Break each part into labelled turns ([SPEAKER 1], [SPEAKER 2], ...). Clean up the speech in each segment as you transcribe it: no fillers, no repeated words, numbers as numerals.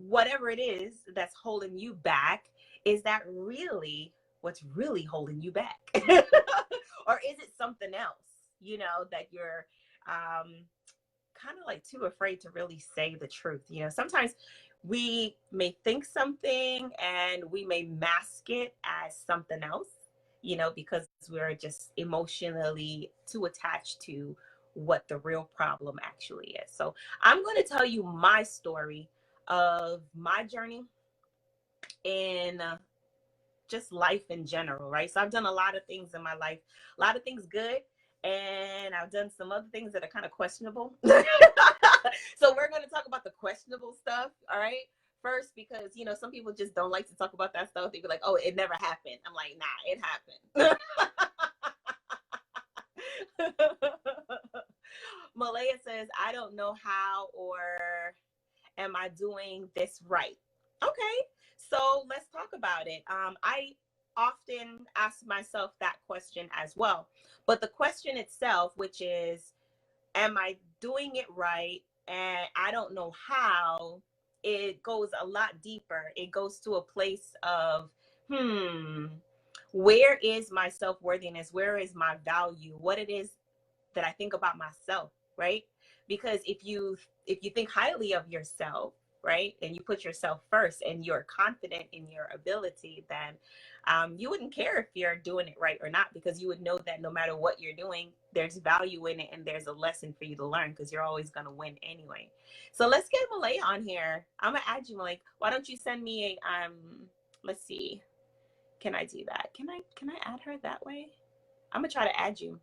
[SPEAKER 1] whatever it is that's holding you back, is that really what's really holding you back? Or is it something else, that you're kind of like too afraid to really say the truth? Sometimes we may think something and we may mask it as something else, because we're just emotionally too attached to what the real problem actually is. So I'm going to tell you my story of my journey in just life in general, right? So I've done a lot of things in my life, a lot of things good, and I've done some other things that are kind of questionable. So we're going to talk about the questionable stuff, all right? First, because, some people just don't like to talk about that stuff. They be like, oh, it never happened. I'm like, nah, it happened. Malaya says, I don't know how, or am I doing this right? Okay, so let's talk about it. I often ask myself that question as well. But the question itself, which is, am I doing it right? And I don't know how, it goes a lot deeper. It goes to a place of, where is my self-worthiness? Where is my value? What it is that I think about myself, right? Because if you think highly of yourself, right, and you put yourself first and you're confident in your ability, then you wouldn't care if you're doing it right or not, because you would know that no matter what you're doing, there's value in it and there's a lesson for you to learn, because you're always going to win anyway. So let's get Malaya on here. I'm going to add you, Malaya. Why don't you send me a, let's see. Can I do that? Can I add her that way? I'm going to try to add you.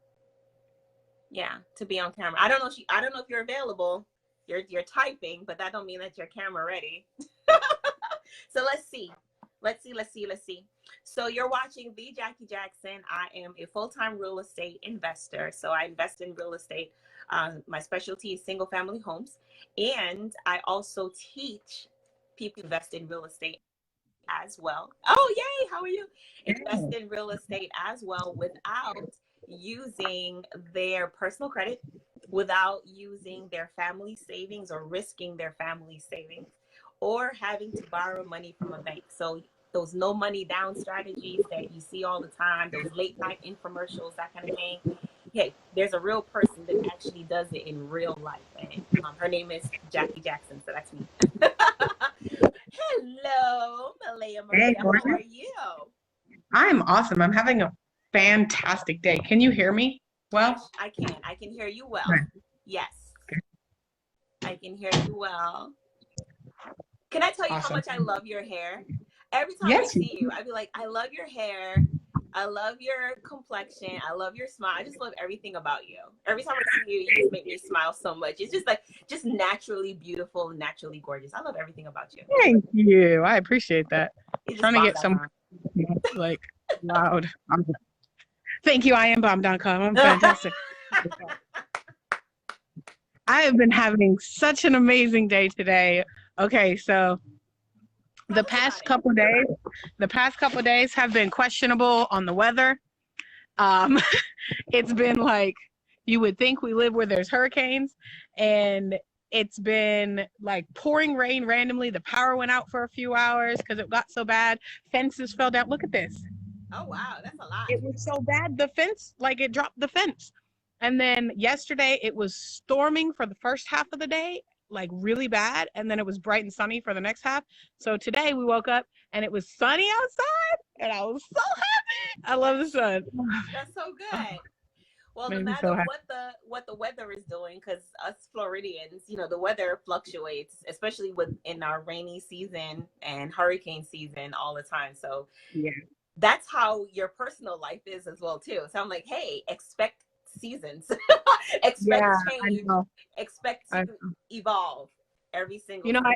[SPEAKER 1] Yeah, to be on camera. I don't know if you're available. You're typing, but that don't mean that your camera ready. So let's see. So you're watching The Jackie Jackson. I am a full-time real estate investor. So I invest in real estate. My specialty is single family homes. And I also teach people to invest in real estate as well. Oh, yay. How are you? Invest in real estate as well without using their personal credit, without using their family savings or risking their family savings, or having to borrow money from a bank. So those no money down strategies that you see all the time, those late night infomercials, that kind of thing. Hey, there's a real person that actually does it in real life. And her name is Jackie Jackson. So that's me. Hello, Malaya.
[SPEAKER 2] Hey,
[SPEAKER 1] How are you?
[SPEAKER 2] I'm awesome. I'm having a fantastic day. Can you hear me well?
[SPEAKER 1] I can hear you well.
[SPEAKER 2] Right.
[SPEAKER 1] Yes, I can hear you well. Can I tell you how much I love your hair? Every time I see you, I'd be like, I love your hair. I love your complexion. I love your smile. I just love everything about you. Every time I see you, you just make me smile so much. It's just naturally beautiful, naturally gorgeous. I love everything about you.
[SPEAKER 2] Thank you. I appreciate that.
[SPEAKER 1] Trying to get some
[SPEAKER 2] like loud. Thank you. I am bomb.com. I'm fantastic. I have been having such an amazing day today. Okay, so the past couple days have been questionable on the weather. It's been like, you would think we live where there's hurricanes, and it's been like pouring rain randomly. The power went out for a few hours because it got so bad. Fences fell down. Look at this.
[SPEAKER 1] Oh, wow. That's a lot.
[SPEAKER 2] It was so bad. The fence, like it dropped the fence. And then yesterday it was storming for the first half of the day, like really bad. And then it was bright and sunny for the next half. So today we woke up and it was sunny outside and I was so happy. I love the sun.
[SPEAKER 1] That's so good. Well, no matter what the weather is doing, because us Floridians, the weather fluctuates, especially in our rainy season and hurricane season all the time. So yeah, that's how your personal life is as well too. So I'm like, hey, expect seasons, expect change, expect to evolve every single time.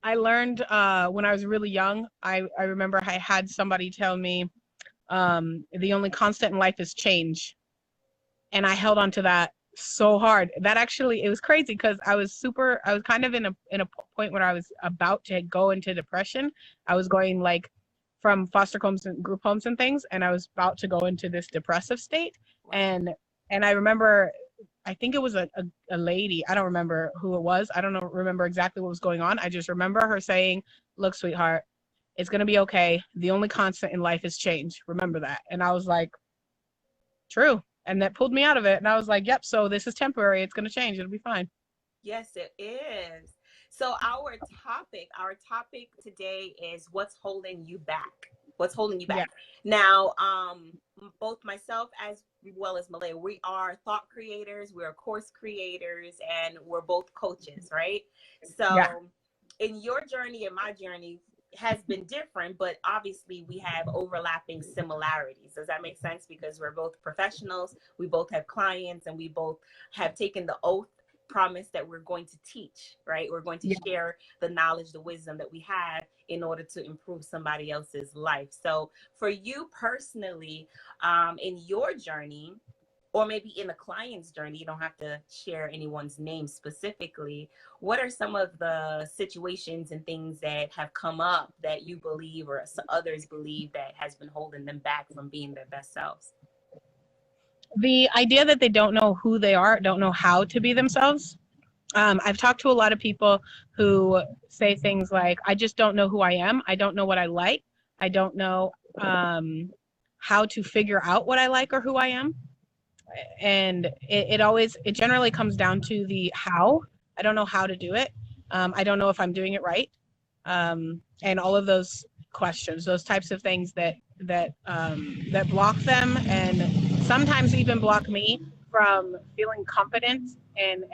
[SPEAKER 2] I learned when I was really young, I remember I had somebody tell me the only constant in life is change. And I held on to that so hard. That actually, it was crazy because I was kind of in a point where I was about to go into depression. I was going like from foster homes and group homes and things, and I was about to go into this depressive state. And I remember I think it was a lady. I don't remember who it was. I don't know, remember exactly what was going on. I just remember her saying, look, sweetheart, it's going to be okay. The only constant in life is change. Remember that. And I was like, true. And that pulled me out of it. And I was like, yep, so this is temporary. It's going to change. It'll be fine.
[SPEAKER 1] Yes, it is. So our topic today is what's holding you back. What's holding you
[SPEAKER 2] Yeah.
[SPEAKER 1] back? Now, both myself as well as Malay, we are thought creators, we're course creators, and we're both coaches, right?
[SPEAKER 2] Yeah.
[SPEAKER 1] So, in your journey and my journey has been different, but obviously we have overlapping similarities. Does that make sense? Because we're both professionals, we both have clients, and we both have taken the oath promise that we're going to teach, right? We're going to
[SPEAKER 2] Yeah.
[SPEAKER 1] share the knowledge, the wisdom that we have in order to improve somebody else's life. So for you personally, in your journey, or maybe in a client's journey, you don't have to share anyone's name specifically. What are some of the situations and things that have come up that you believe or others believe that has been holding them back from being their best selves?
[SPEAKER 2] The idea that they don't know who they are, don't know how to be themselves. I've talked to a lot of people who say things like, I just don't know who I am. I don't know what I like. I don't know how to figure out what I like or who I am. And it generally comes down to the how. I don't know how to do it. I don't know if I'm doing it right. And all of those questions, those types of things that block them, and sometimes even block me from feeling confident and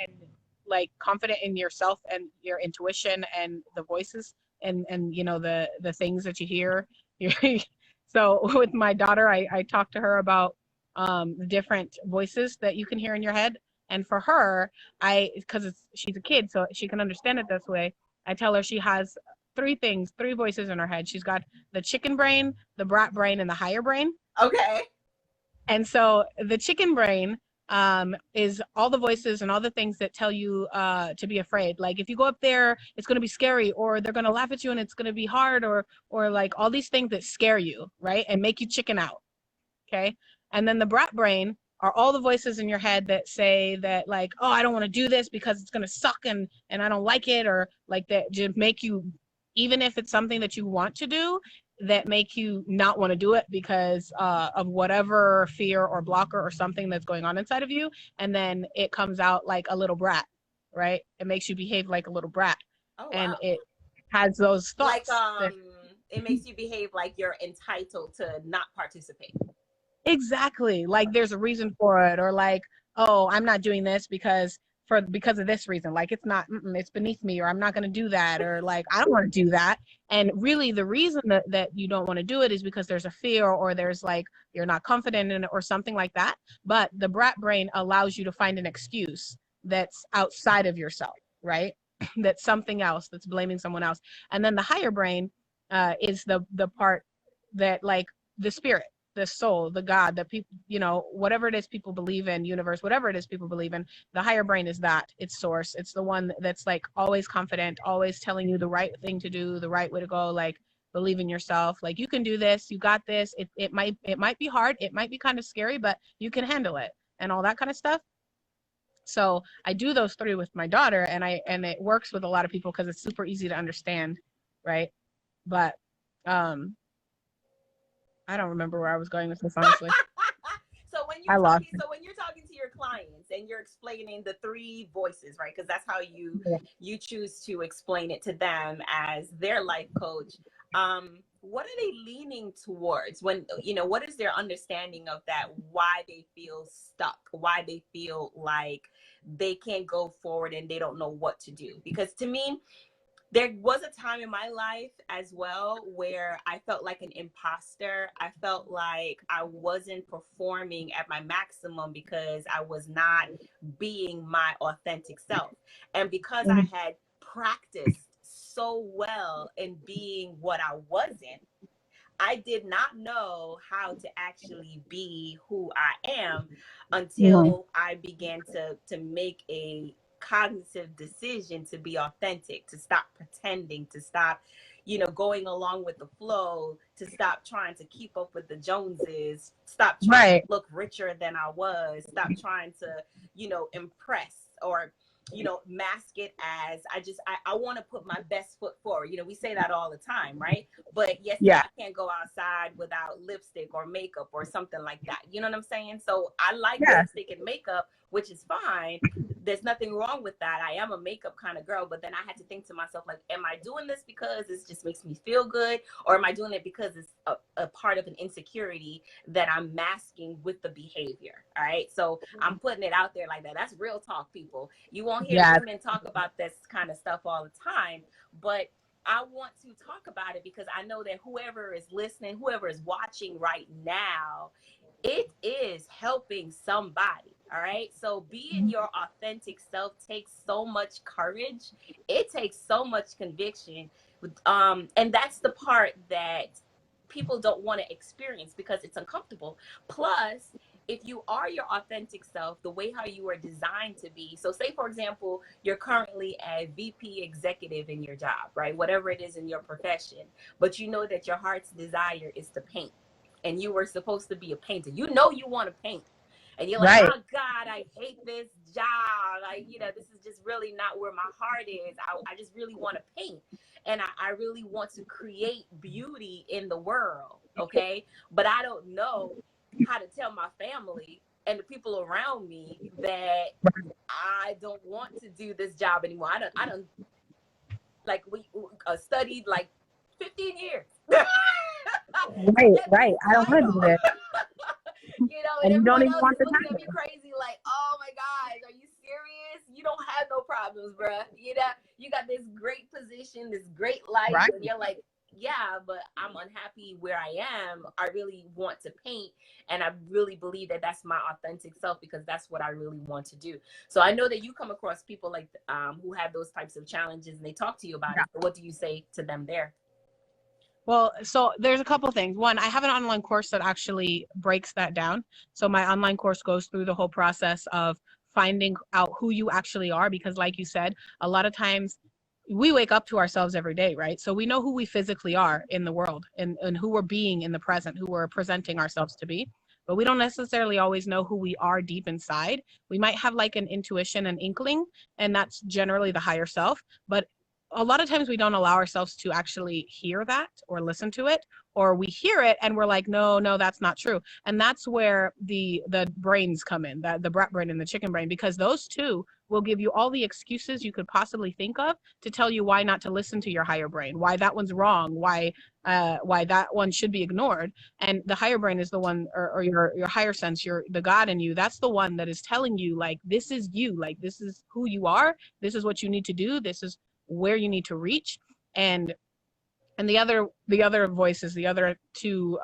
[SPEAKER 2] like confident in yourself and your intuition and the voices and you know the things that you hear. So with my daughter, I talked to her about the different voices that you can hear in your head. And for her, because she's a kid, so she can understand it this way. I tell her she has three voices in her head. She's got the chicken brain, the brat brain, and the higher brain.
[SPEAKER 1] Okay.
[SPEAKER 2] And so the chicken brain is all the voices and all the things that tell you to be afraid. Like if you go up there, it's going to be scary, or they're going to laugh at you and it's going to be hard, or like all these things that scare you, right, and make you chicken out. Okay. And then the brat brain are all the voices in your head that say that, like, oh, I don't want to do this because it's going to suck and I don't like it, or like that just make you, even if it's something that you want to do, that make you not want to do it because of whatever fear or blocker or something that's going on inside of you. And then it comes out like a little brat, right? It makes you behave like a little brat.
[SPEAKER 1] Oh,
[SPEAKER 2] And
[SPEAKER 1] wow.
[SPEAKER 2] it has those
[SPEAKER 1] Like,
[SPEAKER 2] thoughts that
[SPEAKER 1] it makes you behave like you're entitled to not participate.
[SPEAKER 2] exactly, like there's a reason for it, or like, oh, I'm not doing this because of this reason, like it's not, it's beneath me, or I'm not going to do that, or like I don't want to do that. And really the reason that you don't want to do it is because there's a fear, or there's like you're not confident in it or something like that. But the brat brain allows you to find an excuse that's outside of yourself, right? That's something else, that's blaming someone else. And then the higher brain is the part that, like, the spirit, the soul, the God, that people, you know, whatever it is people believe in, universe, whatever it is people believe in, the higher brain is that. It's source. It's the one that's like always confident, always telling you the right thing to do, the right way to go, like believe in yourself, like you can do this, you got this. It might be hard, it might be kind of scary, but you can handle it, and all that kind of stuff. So I do those three with my daughter, and it works with a lot of people because it's super easy to understand, right? But um I don't remember where I was going with this, honestly.
[SPEAKER 1] So when
[SPEAKER 2] I
[SPEAKER 1] you're
[SPEAKER 2] lost
[SPEAKER 1] talking, so when you're talking to your clients and you're explaining the three voices, right? Because that's how
[SPEAKER 2] it.
[SPEAKER 1] you choose to explain it to them as their life coach. What are they leaning towards when, what is their understanding of that? Why they feel stuck? Why they feel like they can't go forward and they don't know what to do? Because to me, there was a time in my life as well where I felt like an imposter. I felt like I wasn't performing at my maximum because I was not being my authentic self. And because I
[SPEAKER 2] Mhm.
[SPEAKER 1] had practiced so well in being what I wasn't, I did not know how to actually be who I am
[SPEAKER 2] Mhm.
[SPEAKER 1] until I began to make a cognitive decision to be authentic, to stop pretending, to stop, you know, going along with the flow, to stop trying to keep up with the Joneses, stop trying to look richer than I was, stop trying to, you know, impress or, you know, mask it as I want to put my best foot forward. You know, we say that all the time, right? But yes, I can't go outside without lipstick or makeup or something like that. You know what I'm saying? So I like lipstick and makeup, which is fine. There's nothing wrong with that. I am a makeup kind of girl, but then I had to think to myself, like, am I doing this because this just makes me feel good? Or am I doing it because it's a part of an insecurity that I'm masking with the behavior? All right. So I'm putting it out there like that. That's real talk, people. You won't hear women talk about this kind of stuff all the time, but I want to talk about it because I know that whoever is listening, whoever is watching right now, it is helping somebody. All right. So being your authentic self takes so much courage. It takes so much conviction. And that's the part that people don't want to experience because it's uncomfortable. Plus, if you are your authentic self, the way how you are designed to be. So say, for example, you're currently a VP executive in your job, right? Whatever it is in your profession, but you know that your heart's desire is to paint and you were supposed to be a painter. You know, you want to paint. And you're like, oh God, I hate this job. Like, you know, this is just really not where my heart is. I just really want to paint. And I really want to create beauty in the world. Okay. But I don't know how to tell my family and the people around me that I don't want to do this job anymore. I don't like we studied like 15 years.
[SPEAKER 2] Right. I don't want to do this.
[SPEAKER 1] You know, and everyone else is looking at me crazy like, oh my gosh, are you serious? You don't have no problems, bruh. You know, you got this great position, this great life, and you're like, yeah, but I'm unhappy where I am. I really want to paint, and I really believe that that's my authentic self because that's what I really want to do. So I know that you come across people like who have those types of challenges, and they talk to you about it. So what do you say to them there?
[SPEAKER 2] Well, so there's a couple things. One, I have an online course that actually breaks that down. So my online course goes through the whole process of finding out who you actually are, because like you said, a lot of times we wake up to ourselves every day, right? So we know who we physically are in the world and who we're being in the present, who we're presenting ourselves to be. But we don't necessarily always know who we are deep inside. We might have like an intuition, an inkling, and that's generally the higher self. But a lot of times we don't allow ourselves to actually hear that or listen to it, or we hear it and we're like, no, that's not true. And that's where the brains come in, the brat brain and the chicken brain, because those two will give you all the excuses you could possibly think of to tell you why not to listen to your higher brain, why that one's wrong, why that one should be ignored. And the higher brain is the one, or your higher sense, the God in you, that's the one that is telling you, like, this is you, like, this is who you are, this is what you need to do, this is where you need to reach. And the other voices, the other two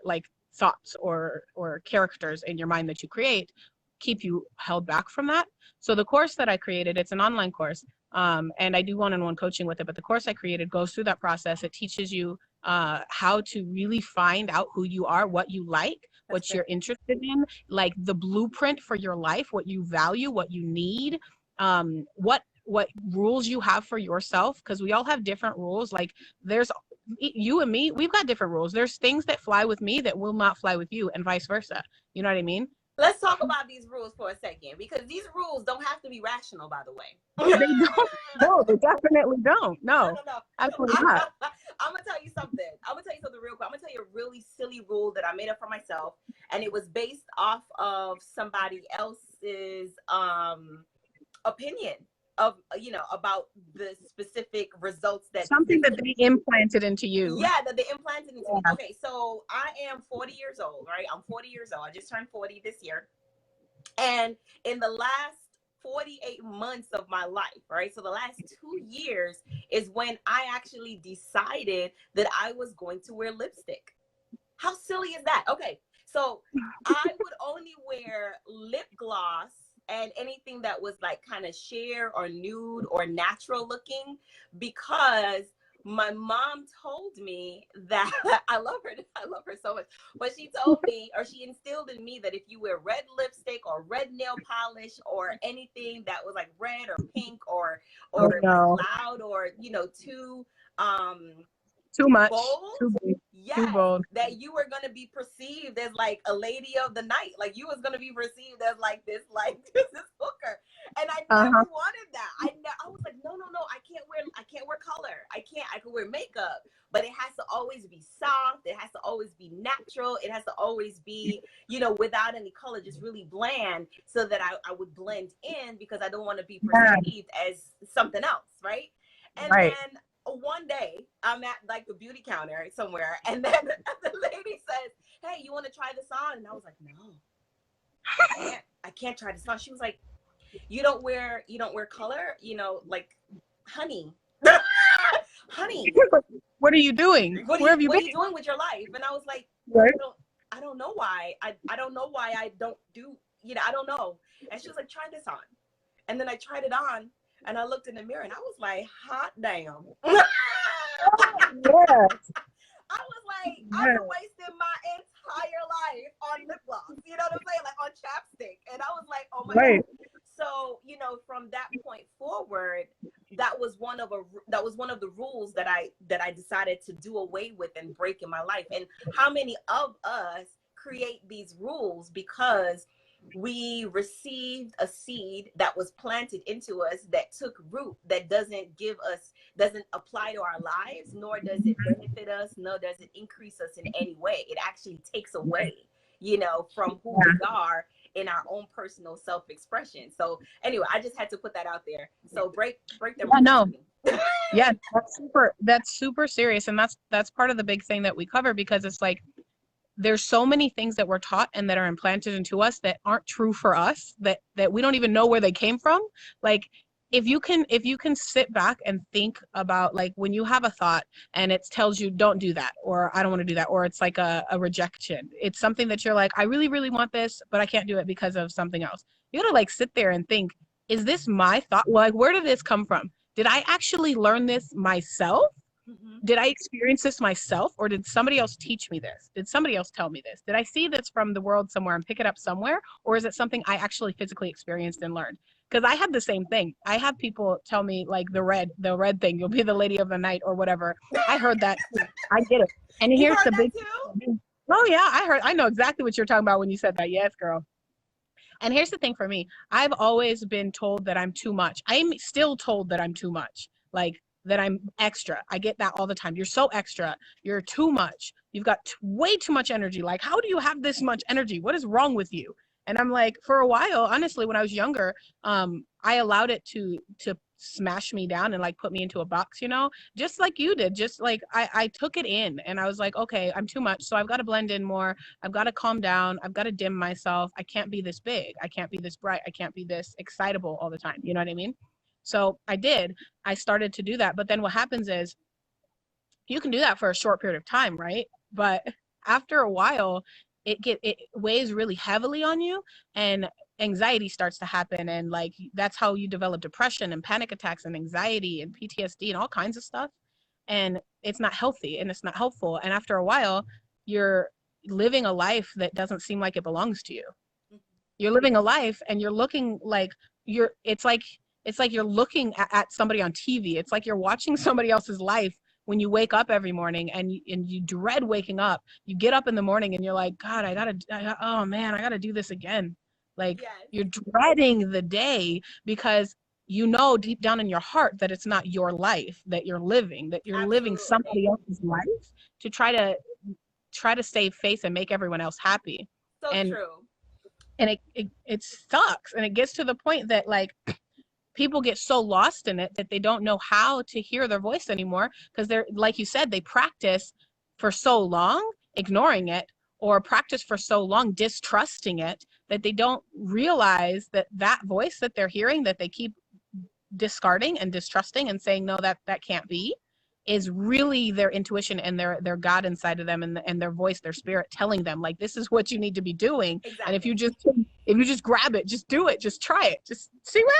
[SPEAKER 2] like thoughts or characters in your mind that you create, keep you held back from that. So the course that I created, it's an online course, and I do one-on-one coaching with it, but the course I created goes through that process. It teaches you how to really find out who you are, what you like, what you're interested in, like the blueprint for your life, what you value, what you need, what rules you have for yourself, because we all have different rules. Like, there's you and me, we've got different rules. There's things that fly with me that will not fly with you, and vice versa. You know what I mean?
[SPEAKER 1] Let's talk about these rules for a second, because these rules don't have to be rational, by the way.
[SPEAKER 2] They don't. No, they definitely don't. No. Absolutely not.
[SPEAKER 1] I'm gonna tell you something. Real quick. I'm gonna tell you a really silly rule that I made up for myself, and it was based off of somebody else's opinion of, you know, about the specific results that
[SPEAKER 2] something that they implanted into you.
[SPEAKER 1] Yeah, that they implanted into me. Okay, so I am 40 years old, right? I'm 40 years old. I just turned 40 this year. And in the last 48 months of my life, right? So the last 2 years is when I actually decided that I was going to wear lipstick. How silly is that? Okay, so I would only wear lip gloss and anything that was like kind of sheer or nude or natural looking, because my mom told me that I love her. I love her so much. But she told me, or she instilled in me, that if you wear red lipstick or red nail polish or anything that was like red or pink
[SPEAKER 2] Oh
[SPEAKER 1] or like
[SPEAKER 2] no.
[SPEAKER 1] loud or too um
[SPEAKER 2] Too much.
[SPEAKER 1] bold,
[SPEAKER 2] Too big. Too
[SPEAKER 1] yes,
[SPEAKER 2] bold.
[SPEAKER 1] that you were gonna be perceived as like a lady of the night, like you was gonna be perceived as like this, like this hooker. And I never
[SPEAKER 2] Uh-huh.
[SPEAKER 1] wanted that. I was like, no, I can't wear color. I could wear makeup, but it has to always be soft. It has to always be natural. It has to always be, without any color, just really bland, so that I would blend in, because I don't want to be
[SPEAKER 2] Yeah.
[SPEAKER 1] perceived as something else, right? And
[SPEAKER 2] Right.
[SPEAKER 1] then one day I'm at like the beauty counter somewhere, and then the lady says, "Hey, you want to try this on?" And I was like, "No, I can't try this on." She was like, "You don't wear color, like, honey, honey,
[SPEAKER 2] What are you doing? Where have you
[SPEAKER 1] what are
[SPEAKER 2] been?
[SPEAKER 1] you doing with your life?" And I was like,
[SPEAKER 2] Right.
[SPEAKER 1] I don't know why. I don't know why I don't do, I don't know. And she was like, "Try this on." And then I tried it on, and I looked in the mirror, and I was like, hot damn.
[SPEAKER 2] Yes.
[SPEAKER 1] I was like, I've
[SPEAKER 2] Yes.
[SPEAKER 1] been wasting my entire life on lip gloss, you know what I'm saying? Like on chapstick. And I was like, oh my
[SPEAKER 2] Right.
[SPEAKER 1] God. So, from that point forward, that was one of the rules that I decided to do away with and break in my life. And how many of us create these rules because we received a seed that was planted into us, that took root, that doesn't apply to our lives, nor does it benefit us, nor does it increase us in any way. It actually takes away, from who we are in our own personal self-expression. So anyway, I just had to put that out there. So break them.
[SPEAKER 2] Yeah, no. Yeah, that's super serious. And that's part of the big thing that we cover, because it's like there's so many things that we're taught and that are implanted into us that aren't true for us, that we don't even know where they came from. Like if you can sit back and think about, like, when you have a thought and it tells you don't do that, or I don't want to do that, or it's like a rejection, it's something that you're like, I really, really want this, but I can't do it because of something else. You gotta like sit there and think, is this my thought? Like, where did this come from? Did I actually learn this myself?
[SPEAKER 1] Mm-hmm.
[SPEAKER 2] Did I experience this myself, or did somebody else teach me this? Did somebody else tell me this? Did I see this from the world somewhere and pick it up somewhere? Or is it something I actually physically experienced and learned? Because I had the same thing. I have people tell me, like, the red thing, you'll be the lady of the night or whatever. I heard that. I get it. And
[SPEAKER 1] You
[SPEAKER 2] here's
[SPEAKER 1] heard
[SPEAKER 2] the
[SPEAKER 1] that
[SPEAKER 2] big
[SPEAKER 1] too?
[SPEAKER 2] Oh yeah, I know exactly what you're talking about when you said that. Yes, girl. And here's the thing for me. I've always been told that I'm too much. I'm still told that I'm too much. Like, that I'm extra. I get that all the time. You're so extra. You're too much. You've got way too much energy. Like, how do you have this much energy? What is wrong with you? And I'm like, for a while, honestly, when I was younger, I allowed it to smash me down and like put me into a box, just like you did. Just like I took it in, and I was like, okay, I'm too much. So I've got to blend in more. I've got to calm down. I've got to dim myself. I can't be this big. I can't be this bright. I can't be this excitable all the time. You know what I mean? So I started to do that. But then what happens is, you can do that for a short period of time, right? But after a while, it weighs really heavily on you, and anxiety starts to happen, and like that's how you develop depression and panic attacks and anxiety and PTSD and all kinds of stuff. And it's not healthy and it's not helpful. And after a while, you're living a life that doesn't seem like it belongs to you. You're living a life and you're looking like it's like you're looking at somebody on TV. It's like you're watching somebody else's life when you wake up every morning, and you dread waking up. You get up in the morning and you're like, God, oh man, I gotta do this again. Like,
[SPEAKER 1] Yes.
[SPEAKER 2] you're dreading the day because you know deep down in your heart that it's not your life that you're living
[SPEAKER 1] Absolutely.
[SPEAKER 2] somebody else's life to try to save face and make everyone else happy.
[SPEAKER 1] So
[SPEAKER 2] And
[SPEAKER 1] true.
[SPEAKER 2] it sucks, and it gets to the point that like people get so lost in it that they don't know how to hear their voice anymore, because they're, like you said, they practice for so long ignoring it, or practice for so long distrusting it, that they don't realize that that voice that they're hearing, that they keep discarding and distrusting and saying no, that can't be, is really their intuition and their God inside of them, and their voice, their spirit telling them, like, this is what you need to be doing. And
[SPEAKER 1] Exactly.
[SPEAKER 2] if you just grab it, just do it, just try it, just see what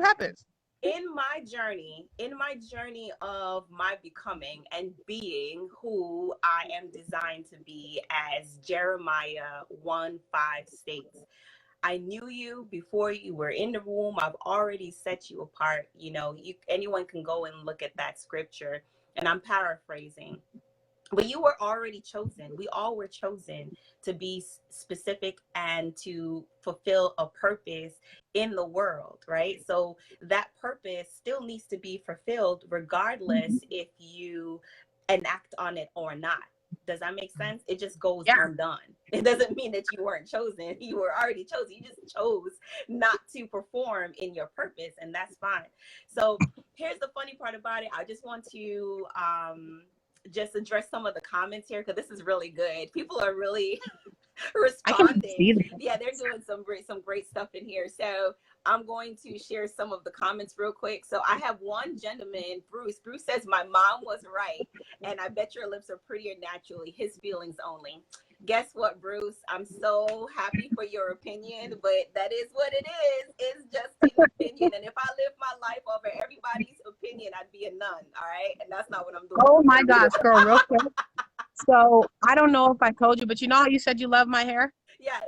[SPEAKER 2] happens.
[SPEAKER 1] in my journey of my becoming and being who I am designed to be, as Jeremiah 1:5 states, I knew you before you were in the womb. I've already set you apart. You know, anyone can go and look at that scripture, and I'm paraphrasing. But you were already chosen. We all were chosen to be specific and to fulfill a purpose in the world, right? So that purpose still needs to be fulfilled regardless if you enact on it or not. Does that make sense? It just goes
[SPEAKER 2] Yeah.
[SPEAKER 1] undone. It doesn't mean that you weren't chosen. You were already chosen. You just chose not to perform in your purpose, and that's fine. So here's the funny part about it. I just want to just address some of the comments here, because this is really good. People are really responding. Yeah, they're doing some great stuff in here. So I'm going to share some of the comments real quick. So I have one gentleman, Bruce. Bruce says, my mom was right, and I bet your lips are prettier naturally. His feelings only. Guess what, Bruce? I'm so happy for your opinion, but that is what it is. It's just an opinion. And if I live my life over everybody's opinion, I'd be a nun. All right. And that's not what I'm doing.
[SPEAKER 2] Oh my gosh, girl, real quick. So I don't know if I told you, but you know how you said you love my hair?
[SPEAKER 1] Yes.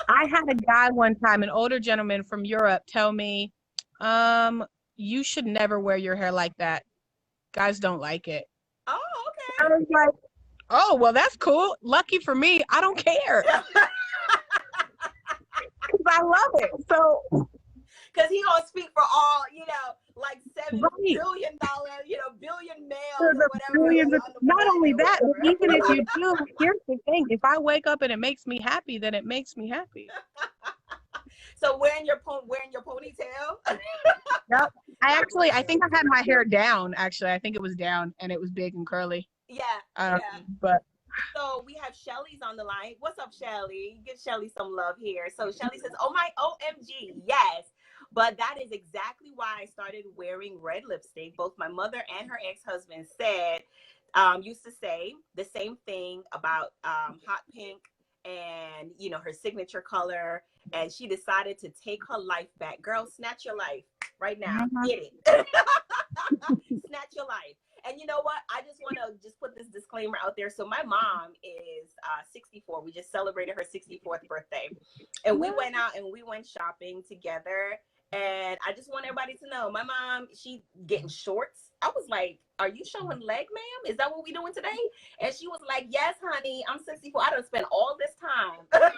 [SPEAKER 2] I had a guy one time, an older gentleman from Europe, tell me, you should never wear your hair like that. Guys don't like it.
[SPEAKER 1] Oh,
[SPEAKER 2] I
[SPEAKER 1] okay.
[SPEAKER 2] was like, oh, well, that's cool. Lucky for me, I don't care. Because I love it. So,
[SPEAKER 1] because he gonna speak for all, like $7
[SPEAKER 2] right.
[SPEAKER 1] billion, billion males or whatever.
[SPEAKER 2] Not only that, but even if you do, here's the thing: if I wake up and it makes me happy, then it makes me happy.
[SPEAKER 1] So wearing your ponytail.
[SPEAKER 2] Yep. I think I had my hair down. Actually, I think it was down and it was big and curly.
[SPEAKER 1] Yeah.
[SPEAKER 2] But
[SPEAKER 1] so we have Shelly's on the line. What's up, Shelly? Give Shelly some love here. So Shelly says, "Oh my OMG, yes." But that is exactly why I started wearing red lipstick. Both my mother and her ex-husband used to say the same thing about hot pink and, her signature color. And she decided to take her life back. Girl, snatch your life right now. Get it. Snatch your life. And you know what? I just want to just put this disclaimer out there. So my mom is 64. We just celebrated her 64th birthday. And we went out and we went shopping together. And I just want everybody to know, my mom, she getting shorts. I was like, are you showing leg, ma'am? Is that what we doing today? And she was like, yes, honey, I'm 64. I done spent all this time.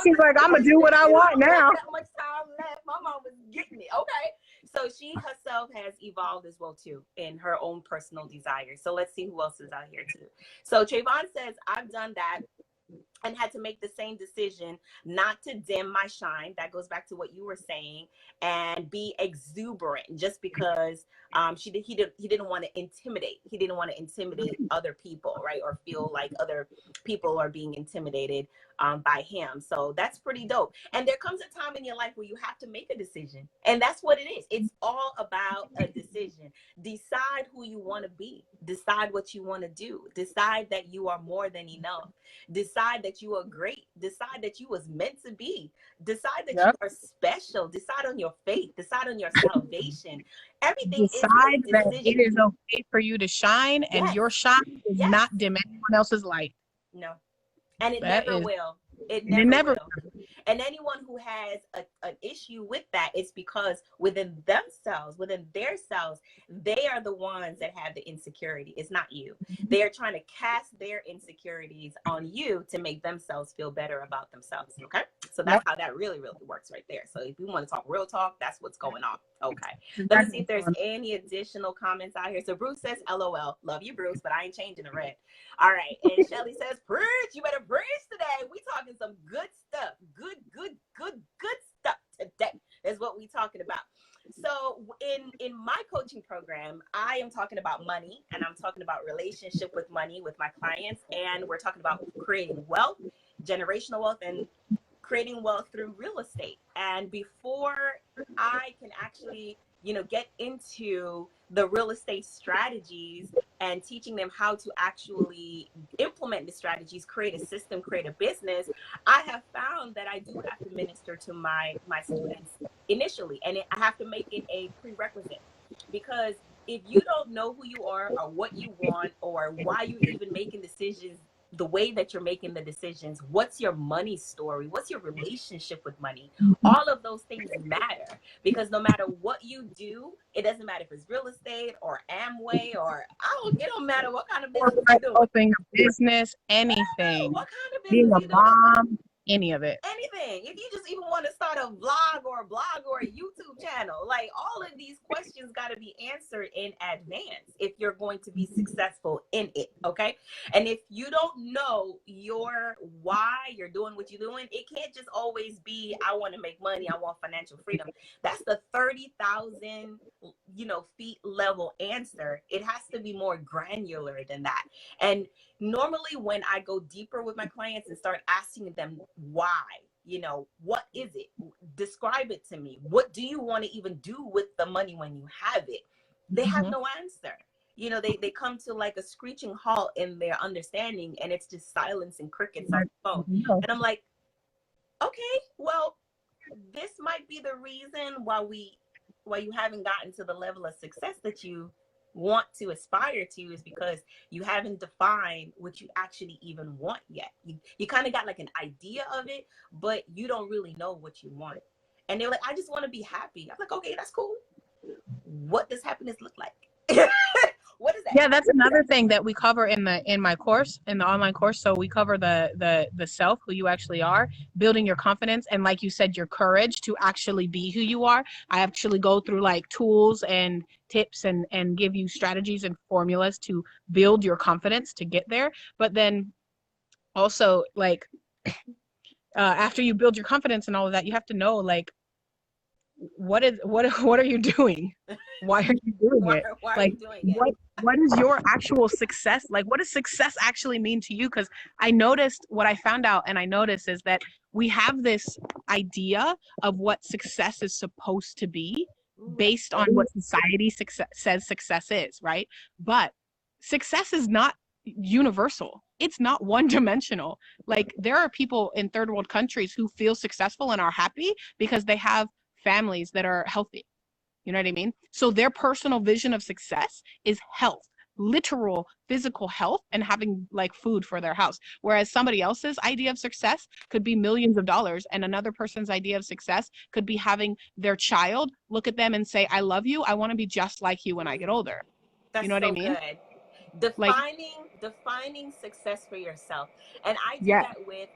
[SPEAKER 1] She's like, I'm going to do what I want now. That much time left. My mom was getting it. Okay. So she herself has evolved as well, too, in her own personal desires. So let's see who else is out here, too. So Trayvon says, I've done that and had to make the same decision not to dim my shine. That goes back to what you were saying, and be exuberant just because he didn't want to intimidate. He didn't want to intimidate other people, right? Or feel like other people are being intimidated by him. So that's pretty dope. And there comes a time in your life where you have to make a decision. And that's what it is. It's all about a decision. Decide who you want to be. Decide what you want to do. Decide that you are more than enough. Decide that you are great. Decide that you was meant to be. Decide that you are special. Decide on your faith. Decide on your salvation. Everything
[SPEAKER 2] decide that it is okay for you to shine, and your shine does not dim anyone else's light.
[SPEAKER 1] No. And it never will. It never will. And anyone who has an issue with that, it's because within themselves, within their selves, they are the ones that have the insecurity. It's not you. They are trying to cast their insecurities on you to make themselves feel better about themselves. Okay. So that's how that really, really works right there. So if we want to talk real talk, that's what's going on. Okay. Let me see if there's any additional comments out here. So Bruce says, LOL. Love you, Bruce, but I ain't changing the red. All right. And Shelly says, preach. You better preach today. We talking some good stuff. Good stuff today is what we talking about. So in my coaching program, I am talking about money, and I'm talking about relationship with money with my clients, and we're talking about creating wealth, generational wealth, and creating wealth through real estate. And before I can actually get into the real estate strategies and teaching them how to actually implement the strategies, create a system, create a business, I have found that I do have to minister to my students initially, and I have to make it a prerequisite, because if you don't know who you are or what you want or why you're even making decisions the way that you're making the decisions, what's your money story, what's your relationship with money, all of those things matter, because no matter what you do, it doesn't matter if it's real estate or Amway or it don't matter what kind of business you're
[SPEAKER 2] Corporate,
[SPEAKER 1] doing.
[SPEAKER 2] opening a business,
[SPEAKER 1] No,
[SPEAKER 2] anything,
[SPEAKER 1] what kind of
[SPEAKER 2] being
[SPEAKER 1] business
[SPEAKER 2] a
[SPEAKER 1] you doing?
[SPEAKER 2] mom, any of it.
[SPEAKER 1] Anything. If you just even want to start a vlog or a blog or a YouTube channel, like all of these questions got to be answered in advance if you're going to be successful in it. Okay. And if you don't know your why you're doing what you're doing, it can't just always be, I want to make money, I want financial freedom. That's the 30,000, feet level answer. It has to be more granular than that. And normally when I go deeper with my clients and start asking them why, what is it? Describe it to me. What do you want to even do with the money when you have it? They have no answer. They come to like a screeching halt in their understanding, and it's just silence and crickets on the phone. And I'm like, okay, well, this might be the reason why you haven't gotten to the level of success that you want to aspire to, is because you haven't defined what you actually even want yet. You kind of got like an idea of it, but you don't really know what you want. And they're like, I just want to be happy. I'm like, okay, that's cool. What does happiness look like? What is that?
[SPEAKER 2] Yeah, that's another thing that we cover in my course, in the online course. So we cover the self, who you actually are, building your confidence, and like you said, your courage to actually be who you are. I actually go through like tools and tips and give you strategies and formulas to build your confidence to get there. But then also, like, after you build your confidence and all of that, you have to know, like, what are you doing? Why are you doing it?
[SPEAKER 1] Why are
[SPEAKER 2] Like,
[SPEAKER 1] you doing it?
[SPEAKER 2] what is your actual success? Like, what does success actually mean to you? Because I noticed, what I found out and I noticed is that we have this idea of what success is supposed to be based on what society says success is, right? But success is not universal. It's not one dimensional. Like, there are people in third world countries who feel successful and are happy because they have families that are healthy. You know what I mean? So their personal vision of success is health, literal physical health, and having like food for their house. Whereas somebody else's idea of success could be millions of dollars, and another person's idea of success could be having their child look at them and say, I love you. I want to be just like you when I get older. You
[SPEAKER 1] That's
[SPEAKER 2] know what I
[SPEAKER 1] so
[SPEAKER 2] mean?
[SPEAKER 1] good.
[SPEAKER 2] Like,
[SPEAKER 1] Defining success for yourself. And I do
[SPEAKER 2] yeah.
[SPEAKER 1] that with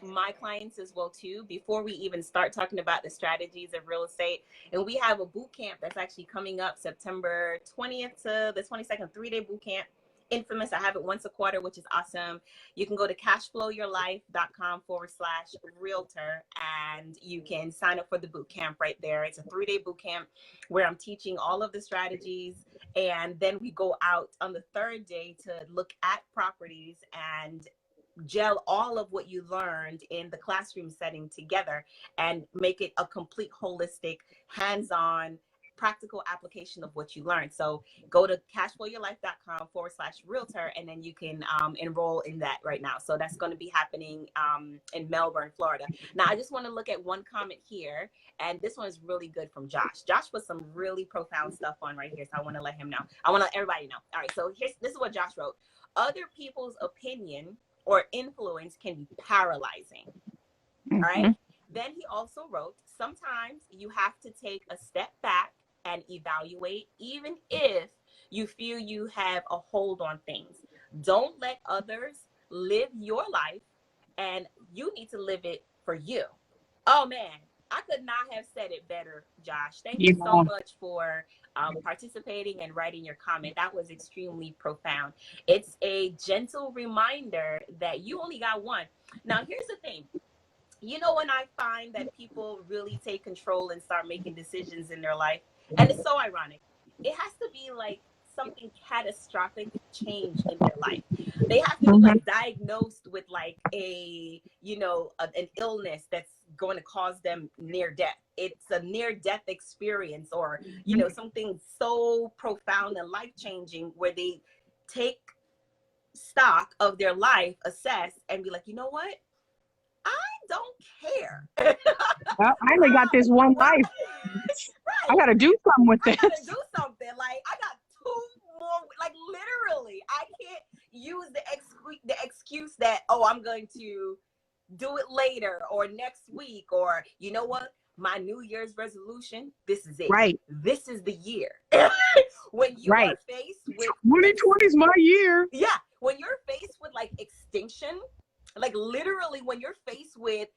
[SPEAKER 1] my clients as well too, before we even start talking about the strategies of real estate. And we have a boot camp that's actually coming up September 20th to the 22nd, 3-day boot camp. Infamous. I have it once a quarter, which is awesome. You can go to cashflowyourlife.com/realtor, and you can sign up for the boot camp right there. It's a 3-day boot camp where I'm teaching all of the strategies, and then we go out on the third day to look at properties and gel all of what you learned in the classroom setting together and make it a complete holistic, hands-on, practical application of what you learned. So go to cashflowyourlife.com/realtor, and then you can enroll in that right now. So that's going to be happening in Melbourne, Florida. Now, I just want to look at one comment here, and this one is really good from Josh. Josh put some really profound stuff on right here, so I want to let him know. I want to let everybody know. All right, so this is what Josh wrote. Other people's opinion or influence can be paralyzing. All right. Then he also wrote, sometimes you have to take a step back and evaluate, even if you feel you have a hold on things. Don't let others live your life, and you need to live it for you. Oh man, I could not have said it better, Josh. Thank you so
[SPEAKER 2] Yeah.
[SPEAKER 1] much for participating and writing your comment. That was extremely profound. It's a gentle reminder that you only got one. Now, here's the thing. When I find that people really take control and start making decisions in their life, and it's so ironic, it has to be like something catastrophic change in their life. They have to be like diagnosed with like an illness that's going to cause them near death. It's a near death experience, or something so profound and life changing, where they take stock of their life, assess, and be like, you know what, I don't care.
[SPEAKER 2] Well, I only got this one
[SPEAKER 1] Why?
[SPEAKER 2] life. I
[SPEAKER 1] Right.
[SPEAKER 2] got to do something with
[SPEAKER 1] I
[SPEAKER 2] this.
[SPEAKER 1] gotta do something. Like, I got 2 more. Like, literally, I can't use the excuse that, oh, I'm going to do it later or next week, or you know what? My New Year's resolution. This is it.
[SPEAKER 2] Right.
[SPEAKER 1] This is the year. When you
[SPEAKER 2] Right.
[SPEAKER 1] are faced with
[SPEAKER 2] 2020 is my year.
[SPEAKER 1] yeah, when you're faced with like extinction, like literally when you're faced with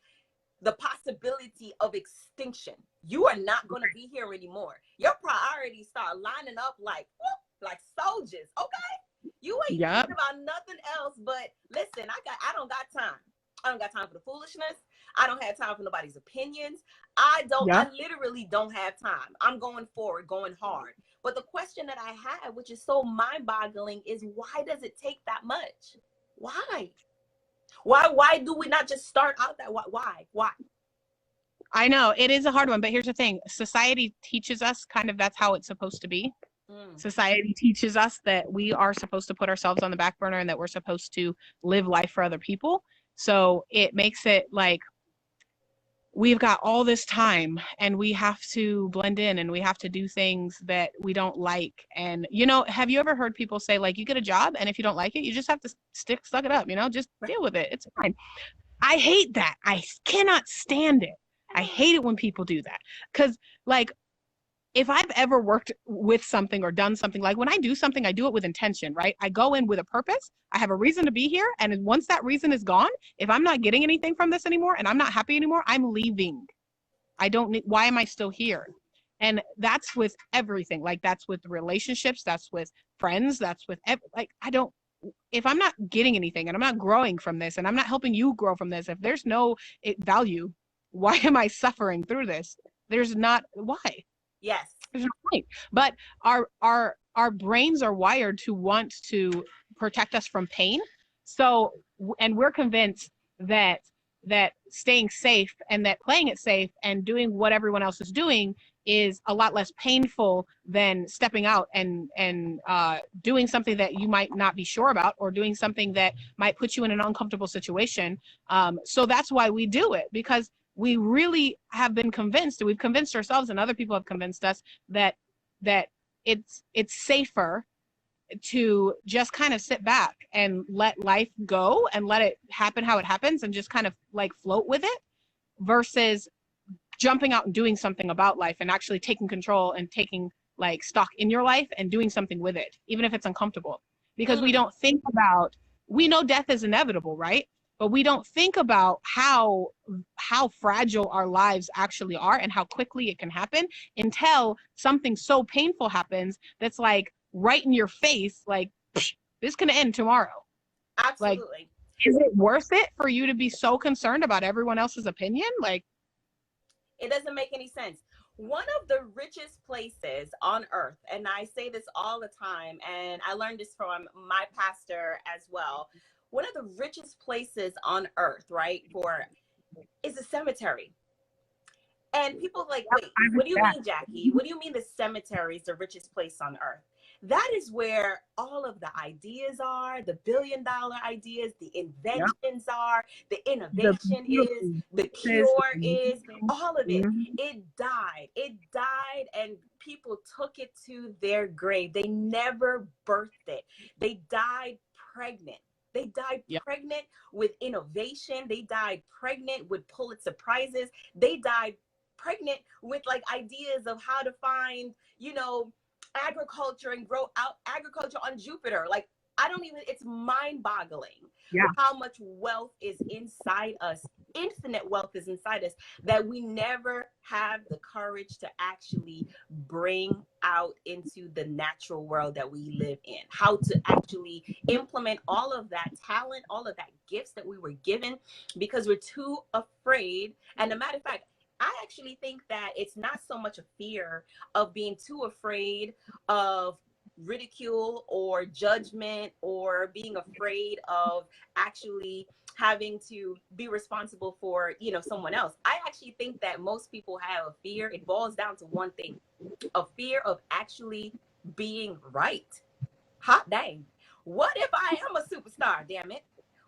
[SPEAKER 1] the possibility of extinction, you are not going to be here anymore. Your priorities start lining up like whoop, like soldiers. Okay, you ain't
[SPEAKER 2] Yep.
[SPEAKER 1] thinking about nothing else but listen. I don't got time. I don't got time for the foolishness. I don't have time for nobody's opinions.
[SPEAKER 2] Yep.
[SPEAKER 1] I literally don't have time. I'm going forward, going hard. But the question that I have, which is so mind-boggling, is why does it take that much? Why? Why do we not just start out that why?
[SPEAKER 2] I know it is a hard one, but here's the thing. Society teaches us kind of that's how it's supposed to be. Society teaches us that we are supposed to put ourselves on the back burner and that we're supposed to live life for other people. So it makes it like we've got all this time and we have to blend in and we have to do things that we don't like. And, you know, have you ever heard people say, like, you get a job and if you don't like it, you just have to suck it up, you know, just deal with it. It's fine. I hate that. I cannot stand it. I hate it when people do that. Because, like, if I've ever worked with something or done something, like when I do something, I do it with intention, right? I go in with a purpose. I have a reason to be here. And once that reason is gone, if I'm not getting anything from this anymore and I'm not happy anymore, I'm leaving. I don't need, why am I still here? And that's with everything. Like that's with relationships, that's with friends, that's with, like, I don't, if I'm not getting anything and I'm not growing from this and I'm not helping you grow from this, if there's no value, why am I suffering through this? There's not, why?
[SPEAKER 1] Yes.
[SPEAKER 2] There's no point. But our brains are wired to want to protect us from pain. So, and we're convinced that staying safe and that playing it safe and doing what everyone else is doing is a lot less painful than stepping out and doing something that you might not be sure about or doing something that might put you in an uncomfortable situation. So that's why we do it, because we really have been convinced, we've convinced ourselves and other people have convinced us that it's safer to just kind of sit back and let life go and let it happen how it happens and just kind of like float with it versus jumping out and doing something about life and actually taking control and taking like stock in your life and doing something with it, even if it's uncomfortable. Because we don't think about, we know death is inevitable, right? But we don't think about how fragile our lives actually are and how quickly it can happen until something so painful happens that's like right in your face, like, this can end tomorrow.
[SPEAKER 1] Absolutely.
[SPEAKER 2] Like, is it worth it for you to be so concerned about everyone else's opinion? Like,
[SPEAKER 1] it doesn't make any sense. One of the richest places on earth, and I say this all the time, and I learned this from my pastor as well. One of the richest places on earth, right, is a cemetery. And people like, wait, what do you mean, Jackie? What do you mean the cemetery is the richest place on earth? That is where all of the ideas are, the billion-dollar ideas, the inventions are, the innovation is, the cure is, all of it. It died, and people took it to their grave. They never birthed it. They died pregnant. They died pregnant with innovation. They died pregnant with Pulitzer Prizes. They died pregnant with like ideas of how to find, you know, agriculture and grow out agriculture on Jupiter. Like, I don't even, it's mind-boggling how much wealth is inside us. Infinite wealth is inside us that we never have the courage to actually bring out into the natural world that we live in. How to actually implement all of that talent, all of that gifts that we were given, because we're too afraid. And a matter of fact, I actually think that it's not so much a fear of being too afraid of ridicule or judgment or being afraid of actually having to be responsible for, you know, someone else. I actually think that most people have a fear. It boils down to one thing, a fear of actually being right. Hot dang. What if I am a superstar, damn it?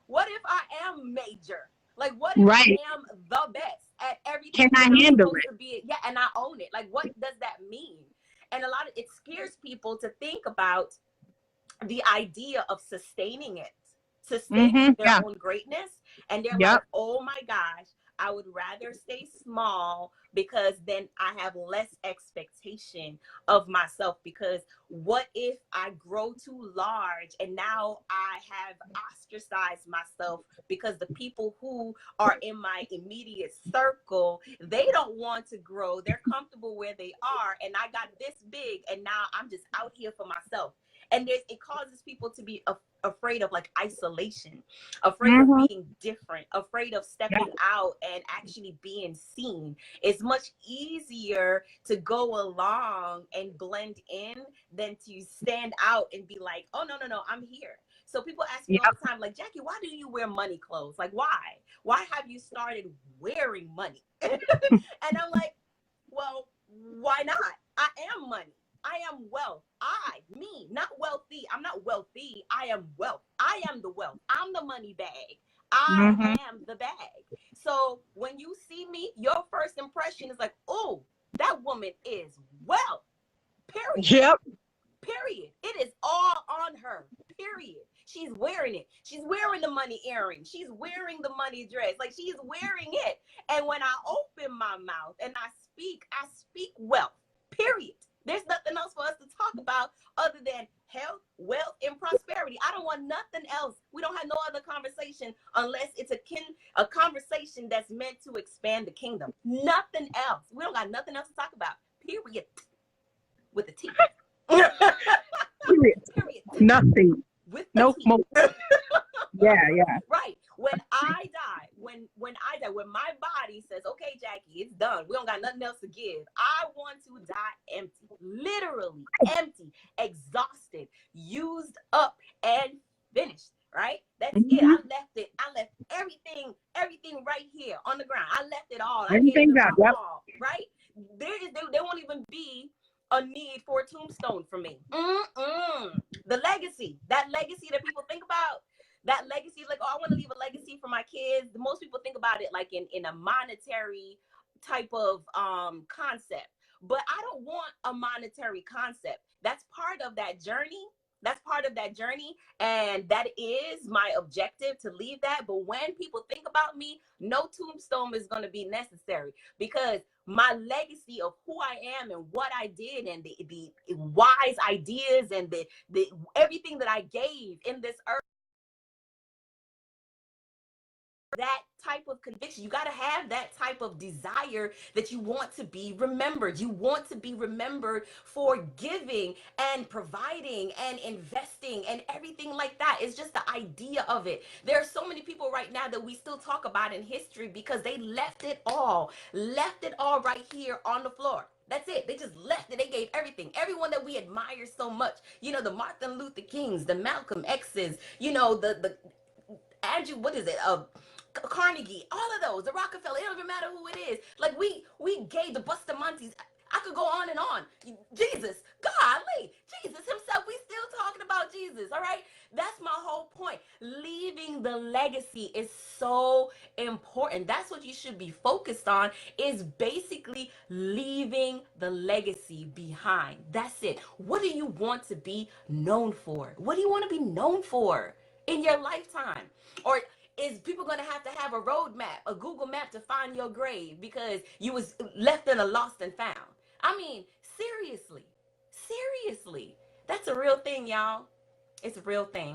[SPEAKER 1] What if I am major? Like, what if
[SPEAKER 2] Right.
[SPEAKER 1] I am the best at
[SPEAKER 2] Can
[SPEAKER 1] everything
[SPEAKER 2] I
[SPEAKER 1] that I'm
[SPEAKER 2] handle
[SPEAKER 1] supposed
[SPEAKER 2] it?
[SPEAKER 1] to be? Yeah, and I own it. Like, what does that mean? And a lot of it scares people to think about the idea of sustaining it, sustaining their
[SPEAKER 2] Yeah.
[SPEAKER 1] own greatness. And they're like,
[SPEAKER 2] Yep.
[SPEAKER 1] oh my gosh, I would rather stay small because then I have less expectation of myself. Because what if I grow too large and now I have ostracized myself because the people who are in my immediate circle, they don't want to grow. They're comfortable where they are. And I got this big and now I'm just out here for myself. And it causes people to be afraid of like isolation, afraid of
[SPEAKER 2] Mm-hmm.
[SPEAKER 1] being different, afraid of stepping
[SPEAKER 2] Yep.
[SPEAKER 1] out and actually being seen. It's much easier to go along and blend in than to stand out and be like, oh no, no, no, I'm here. So people ask me all
[SPEAKER 2] Yep.
[SPEAKER 1] the time, like, Jackie, why do you wear money clothes? Like, why have you started wearing money? And I'm like, well, why not? I am money. I am wealth. Me, not wealthy. I'm not wealthy. I am wealth. I am the wealth. I'm the money bag. I
[SPEAKER 2] Mm-hmm.
[SPEAKER 1] am the bag. So when you see me, your first impression is like, oh, that woman is wealth. Period.
[SPEAKER 2] Yep.
[SPEAKER 1] Period. It is all on her. Period. She's wearing it. She's wearing the money earring. She's wearing the money dress. Like, she's wearing it. And when I open my mouth and I speak wealth. Period. There's nothing else for us to talk about other than health, wealth, and prosperity. I don't want nothing else. We don't have no other conversation unless it's a conversation that's meant to expand the kingdom. Nothing else. We don't got nothing else to talk about. Period. With the T.
[SPEAKER 2] Period.
[SPEAKER 1] Period.
[SPEAKER 2] Nothing.
[SPEAKER 1] With the
[SPEAKER 2] No
[SPEAKER 1] T.
[SPEAKER 2] more. Yeah. Yeah.
[SPEAKER 1] Right. When I die, when my body says, okay, Jackie, it's done. We don't got nothing else to give. I want to die empty, literally empty, exhausted, used up, and finished. Right? That's it.
[SPEAKER 2] Mm-hmm.
[SPEAKER 1] I left it. I left everything right here on the ground. I left it all. I gave
[SPEAKER 2] Everything
[SPEAKER 1] it
[SPEAKER 2] got.
[SPEAKER 1] my
[SPEAKER 2] Yep.
[SPEAKER 1] all. Right? There won't even be a need for a tombstone for me. The legacy, that legacy that people think about, that legacy, like, oh, I want to leave a legacy for my kids. Most people think about it like in a monetary type of concept, but I don't want a monetary concept. That's part of that journey. That's part of that journey, and that is my objective, to leave that. But when people think about me, no tombstone is going to be necessary, because my legacy of who I am and what I did, and the wise ideas, and the everything that I gave in this earth, that type of conviction. You got to have that type of desire that you want to be remembered. You want to be remembered for giving and providing and investing and everything like that. It's just the idea of it. There are so many people right now that we still talk about in history because they left it all right here on the floor. That's it. They just left it. They gave everything. Everyone that we admire so much. You know, the Martin Luther Kings, the Malcolm X's, you know, the Andrew, what is it? Carnegie, all of those, the Rockefeller, it don't even matter who it is. Like, we gave the Bustamantes. I could go on and on. Jesus, golly, Jesus himself. We still talking about Jesus, all right? That's my whole point. Leaving the legacy is so important. That's what you should be focused on, is basically leaving the legacy behind. That's it. What do you want to be known for? What do you want to be known for in your lifetime? Or is people going to have a roadmap, a Google map to find your grave because you was left in a lost and found? I mean, seriously, seriously, that's a real thing, y'all. It's a real thing.